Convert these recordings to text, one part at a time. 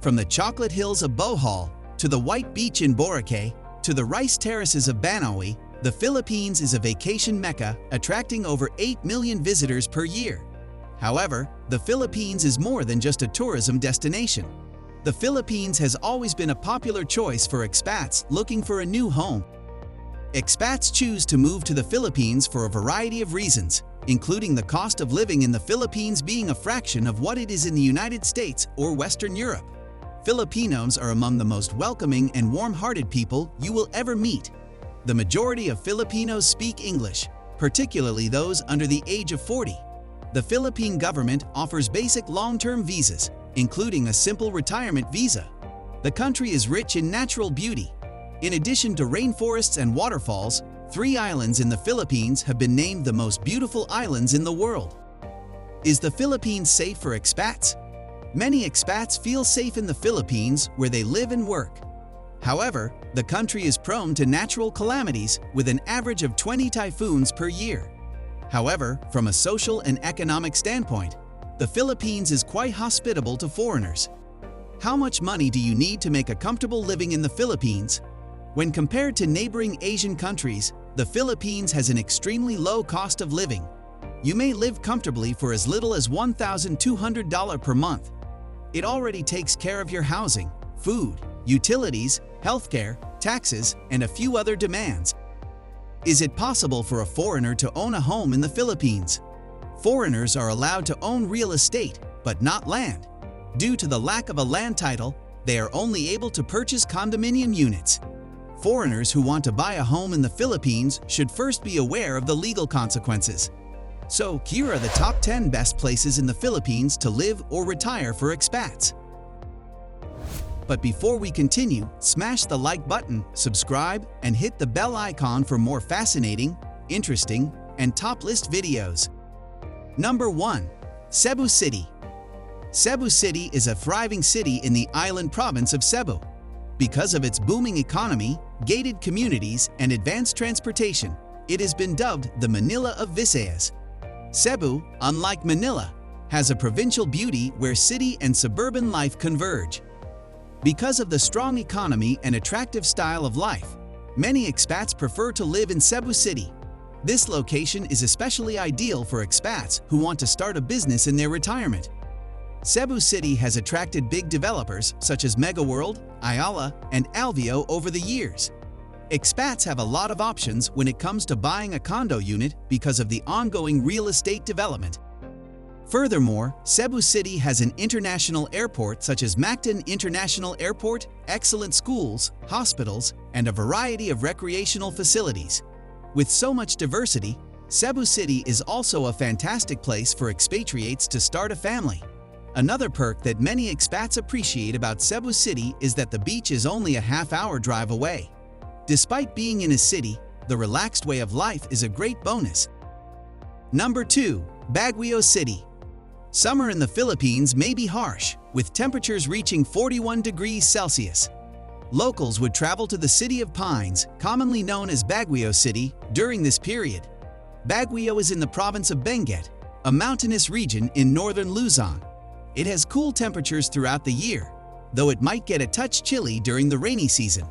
From the chocolate hills of Bohol, to the white beach in Boracay, to the rice terraces of Banaue, the Philippines is a vacation mecca, attracting over 8 million visitors per year. However, the Philippines is more than just a tourism destination. The Philippines has always been a popular choice for expats looking for a new home. Expats choose to move to the Philippines for a variety of reasons, including the cost of living in the Philippines being a fraction of what it is in the United States or Western Europe. Filipinos are among the most welcoming and warm-hearted people you will ever meet. The majority of Filipinos speak English, particularly those under the age of 40. The Philippine government offers basic long-term visas, including a simple retirement visa. The country is rich in natural beauty. In addition to rainforests and waterfalls, 3 islands in the Philippines have been named the most beautiful islands in the world. Is the Philippines safe for expats? Many expats feel safe in the Philippines where they live and work. However, the country is prone to natural calamities with an average of 20 typhoons per year. However, from a social and economic standpoint, the Philippines is quite hospitable to foreigners. How much money do you need to make a comfortable living in the Philippines? When compared to neighboring Asian countries, the Philippines has an extremely low cost of living. You may live comfortably for as little as $1,200 per month. It already takes care of your housing, food, utilities, healthcare, taxes, and a few other demands. Is it possible for a foreigner to own a home in the Philippines? Foreigners are allowed to own real estate, but not land. Due to the lack of a land title, they are only able to purchase condominium units. Foreigners who want to buy a home in the Philippines should first be aware of the legal consequences. So, here are the top 10 best places in the Philippines to live or retire for expats. But before we continue, smash the like button, subscribe, and hit the bell icon for more fascinating, interesting, and top list videos. Number 1. Cebu City. Cebu City is a thriving city in the island province of Cebu. Because of its booming economy, gated communities, and advanced transportation, it has been dubbed the Manila of Visayas. Cebu, unlike Manila, has a provincial beauty where city and suburban life converge. Because of the strong economy and attractive style of life, many expats prefer to live in Cebu City. This location is especially ideal for expats who want to start a business in their retirement. Cebu City has attracted big developers such as Megaworld, Ayala, and Alveo over the years. Expats have a lot of options when it comes to buying a condo unit because of the ongoing real estate development. Furthermore, Cebu City has an international airport such as Mactan International Airport, excellent schools, hospitals, and a variety of recreational facilities. With so much diversity, Cebu City is also a fantastic place for expatriates to start a family. Another perk that many expats appreciate about Cebu City is that the beach is only a half-hour drive away. Despite being in a city, the relaxed way of life is a great bonus. Number 2. Baguio City. Summer in the Philippines may be harsh, with temperatures reaching 41 degrees Celsius. Locals would travel to the City of Pines, commonly known as Baguio City, during this period. Baguio is in the province of Benguet, a mountainous region in northern Luzon. It has cool temperatures throughout the year, though it might get a touch chilly during the rainy season.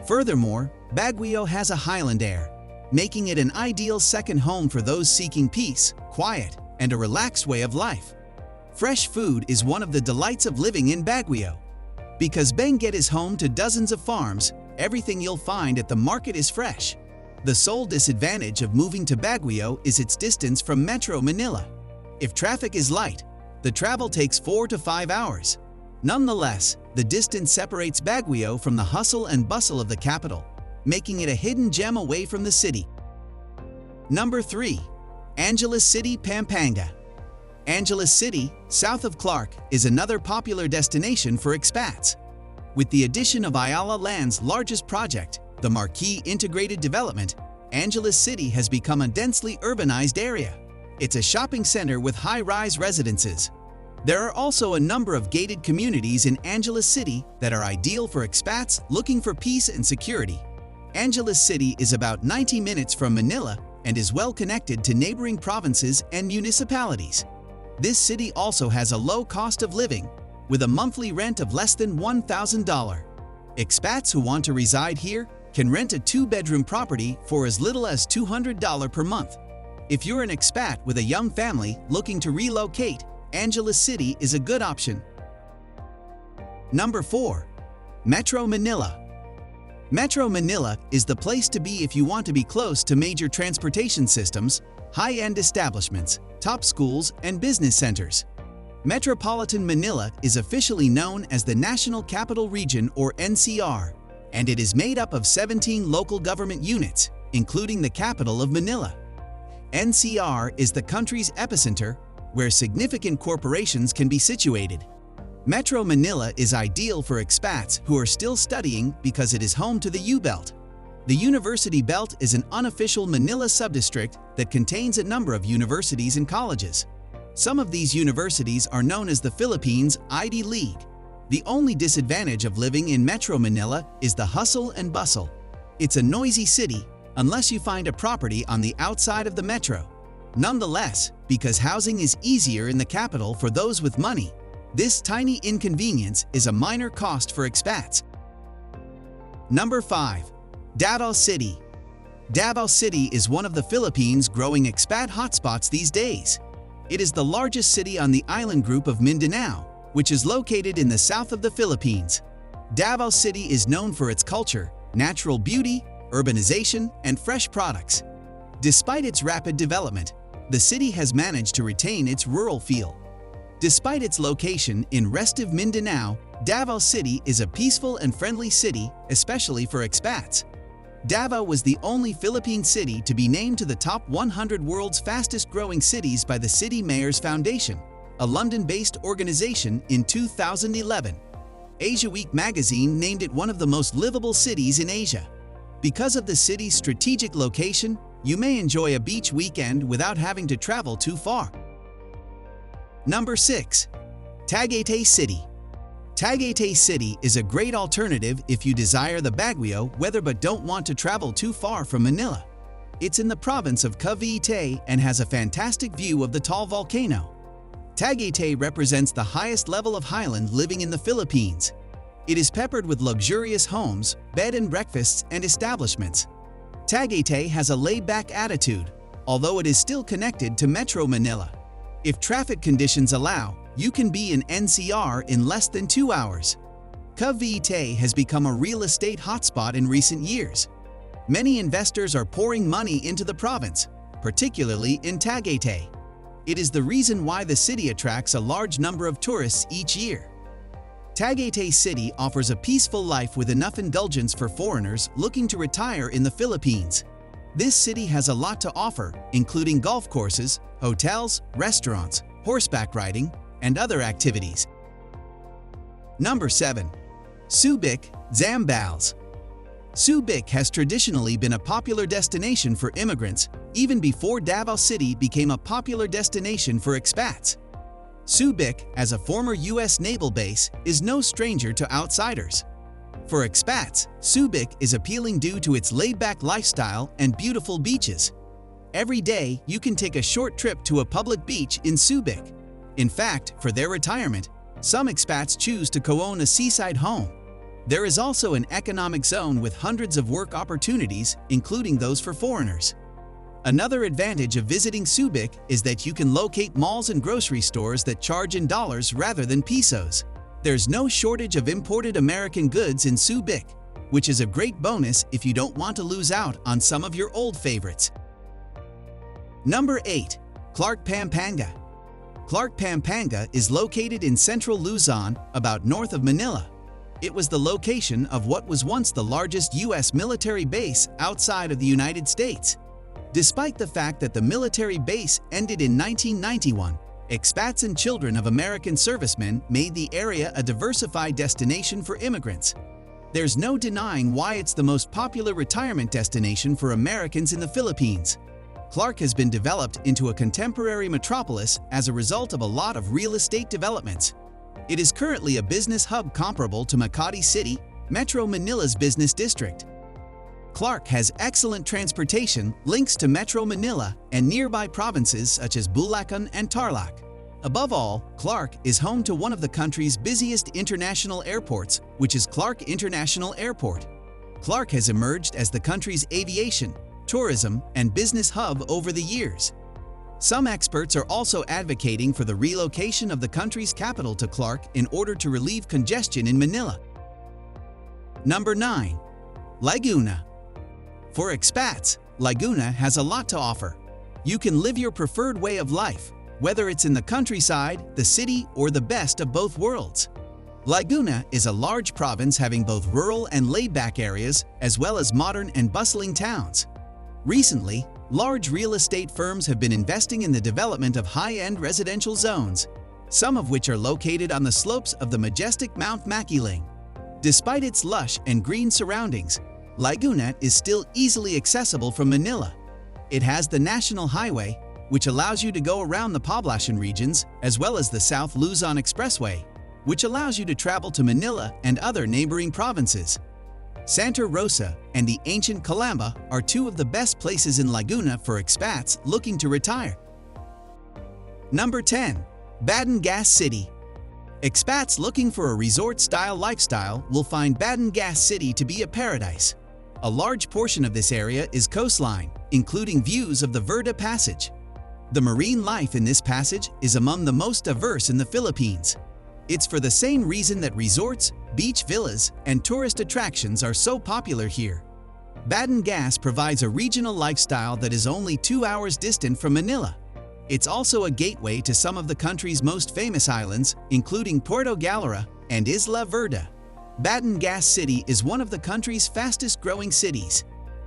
Furthermore, Baguio has a highland air, making it an ideal second home for those seeking peace, quiet, and a relaxed way of life. Fresh food is one of the delights of living in Baguio. Because Benguet is home to dozens of farms, everything you'll find at the market is fresh. The sole disadvantage of moving to Baguio is its distance from Metro Manila. If traffic is light, the travel takes 4 to 5 hours. Nonetheless, the distance separates Baguio from the hustle and bustle of the capital, making it a hidden gem away from the city. Number 3. Angeles City, Pampanga. Angeles City, south of Clark, is another popular destination for expats. With the addition of Ayala Land's largest project, the Marquee Integrated Development, Angeles City has become a densely urbanized area. It's a shopping center with high-rise residences. There are also a number of gated communities in Angeles City that are ideal for expats looking for peace and security. Angeles City is about 90 minutes from Manila and is well connected to neighboring provinces and municipalities. This city also has a low cost of living, with a monthly rent of less than $1,000. Expats who want to reside here can rent a 2-bedroom property for as little as $200 per month. If you're an expat with a young family looking to relocate, Angeles City is a good option. Number 4. Metro Manila. Metro Manila is the place to be if you want to be close to major transportation systems, high-end establishments, top schools, and business centers. Metropolitan Manila is officially known as the National Capital Region or NCR, and it is made up of 17 local government units, including the capital of Manila. NCR is the country's epicenter, where significant corporations can be situated. Metro Manila is ideal for expats who are still studying because it is home to the U-Belt. The University Belt is an unofficial Manila subdistrict that contains a number of universities and colleges. Some of these universities are known as the Philippines' Ivy League. The only disadvantage of living in Metro Manila is the hustle and bustle. It's a noisy city unless you find a property on the outside of the metro. Nonetheless, because housing is easier in the capital for those with money, this tiny inconvenience is a minor cost for expats. Number 5. Davao City. Davao City is one of the Philippines' growing expat hotspots these days. It is the largest city on the island group of Mindanao, which is located in the south of the Philippines. Davao City is known for its culture, natural beauty, urbanization, and fresh products. Despite its rapid development, the city has managed to retain its rural feel. Despite its location in restive Mindanao, Davao City is a peaceful and friendly city, especially for expats. Davao was the only Philippine city to be named to the top 100 world's fastest-growing cities by the City Mayors Foundation, a London-based organization, in 2011. Asia Week magazine named it one of the most livable cities in Asia. Because of the city's strategic location, you may enjoy a beach weekend without having to travel too far. Number 6. Tagaytay City. Tagaytay City is a great alternative if you desire the Baguio weather but don't want to travel too far from Manila. It's in the province of Cavite and has a fantastic view of the tall volcano. Tagaytay represents the highest level of highland living in the Philippines. It is peppered with luxurious homes, bed and breakfasts, and establishments. Tagaytay has a laid-back attitude, although it is still connected to Metro Manila. If traffic conditions allow, you can be in NCR in less than 2 hours. Cavite has become a real estate hotspot in recent years. Many investors are pouring money into the province, particularly in Tagaytay. It is the reason why the city attracts a large number of tourists each year. Tagaytay City offers a peaceful life with enough indulgence for foreigners looking to retire in the Philippines. This city has a lot to offer, including golf courses, hotels, restaurants, horseback riding, and other activities. Number 7. Subic, Zambales. Subic has traditionally been a popular destination for immigrants, even before Davao City became a popular destination for expats. Subic, as a former U.S. naval base, is no stranger to outsiders. For expats, Subic is appealing due to its laid-back lifestyle and beautiful beaches. Every day, you can take a short trip to a public beach in Subic. In fact, for their retirement, some expats choose to co-own a seaside home. There is also an economic zone with hundreds of work opportunities, including those for foreigners. Another advantage of visiting Subic is that you can locate malls and grocery stores that charge in dollars rather than pesos. There's no shortage of imported American goods in Subic, which is a great bonus if you don't want to lose out on some of your old favorites. Number 8. Clark Pampanga. Clark Pampanga is located in central Luzon, about north of Manila. It was the location of what was once the largest U.S. military base outside of the United States. Despite the fact that the military base ended in 1991, expats and children of American servicemen made the area a diversified destination for immigrants. There's no denying why it's the most popular retirement destination for Americans in the Philippines. Clark has been developed into a contemporary metropolis as a result of a lot of real estate developments. It is currently a business hub comparable to Makati City, Metro Manila's business district. Clark has excellent transportation links to Metro Manila and nearby provinces such as Bulacan and Tarlac. Above all, Clark is home to one of the country's busiest international airports, which is Clark International Airport. Clark has emerged as the country's aviation, tourism, and business hub over the years. Some experts are also advocating for the relocation of the country's capital to Clark in order to relieve congestion in Manila. Number 9. Laguna. For expats, Laguna has a lot to offer. You can live your preferred way of life, whether it's in the countryside, the city, or the best of both worlds. Laguna is a large province having both rural and laid-back areas, as well as modern and bustling towns. Recently, large real estate firms have been investing in the development of high-end residential zones, some of which are located on the slopes of the majestic Mount Makiling. Despite its lush and green surroundings, Laguna is still easily accessible from Manila. It has the National Highway, which allows you to go around the Poblacion regions, as well as the South Luzon Expressway, which allows you to travel to Manila and other neighboring provinces. Santa Rosa and the ancient Calamba are two of the best places in Laguna for expats looking to retire. Number 10. Batangas City. Expats looking for a resort-style lifestyle will find Batangas City to be a paradise. A large portion of this area is coastline, including views of the Verde Passage. The marine life in this passage is among the most diverse in the Philippines. It's for the same reason that resorts, beach villas, and tourist attractions are so popular here. Batangas provides a regional lifestyle that is only 2 hours distant from Manila. It's also a gateway to some of the country's most famous islands, including Puerto Galera and Isla Verde. Batangas City is one of the country's fastest-growing cities.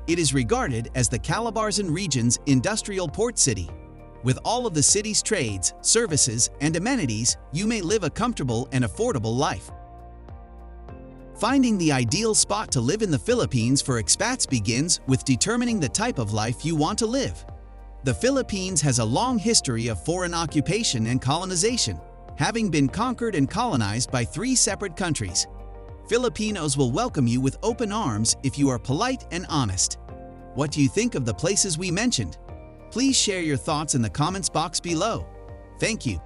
It is regarded as the CALABARZON region's industrial port city. With all of the city's trades, services, and amenities, you may live a comfortable and affordable life. Finding the ideal spot to live in the Philippines for expats begins with determining the type of life you want to live. The Philippines has a long history of foreign occupation and colonization, having been conquered and colonized by 3 separate countries. Filipinos will welcome you with open arms if you are polite and honest. What do you think of the places we mentioned? Please share your thoughts in the comments box below. Thank you.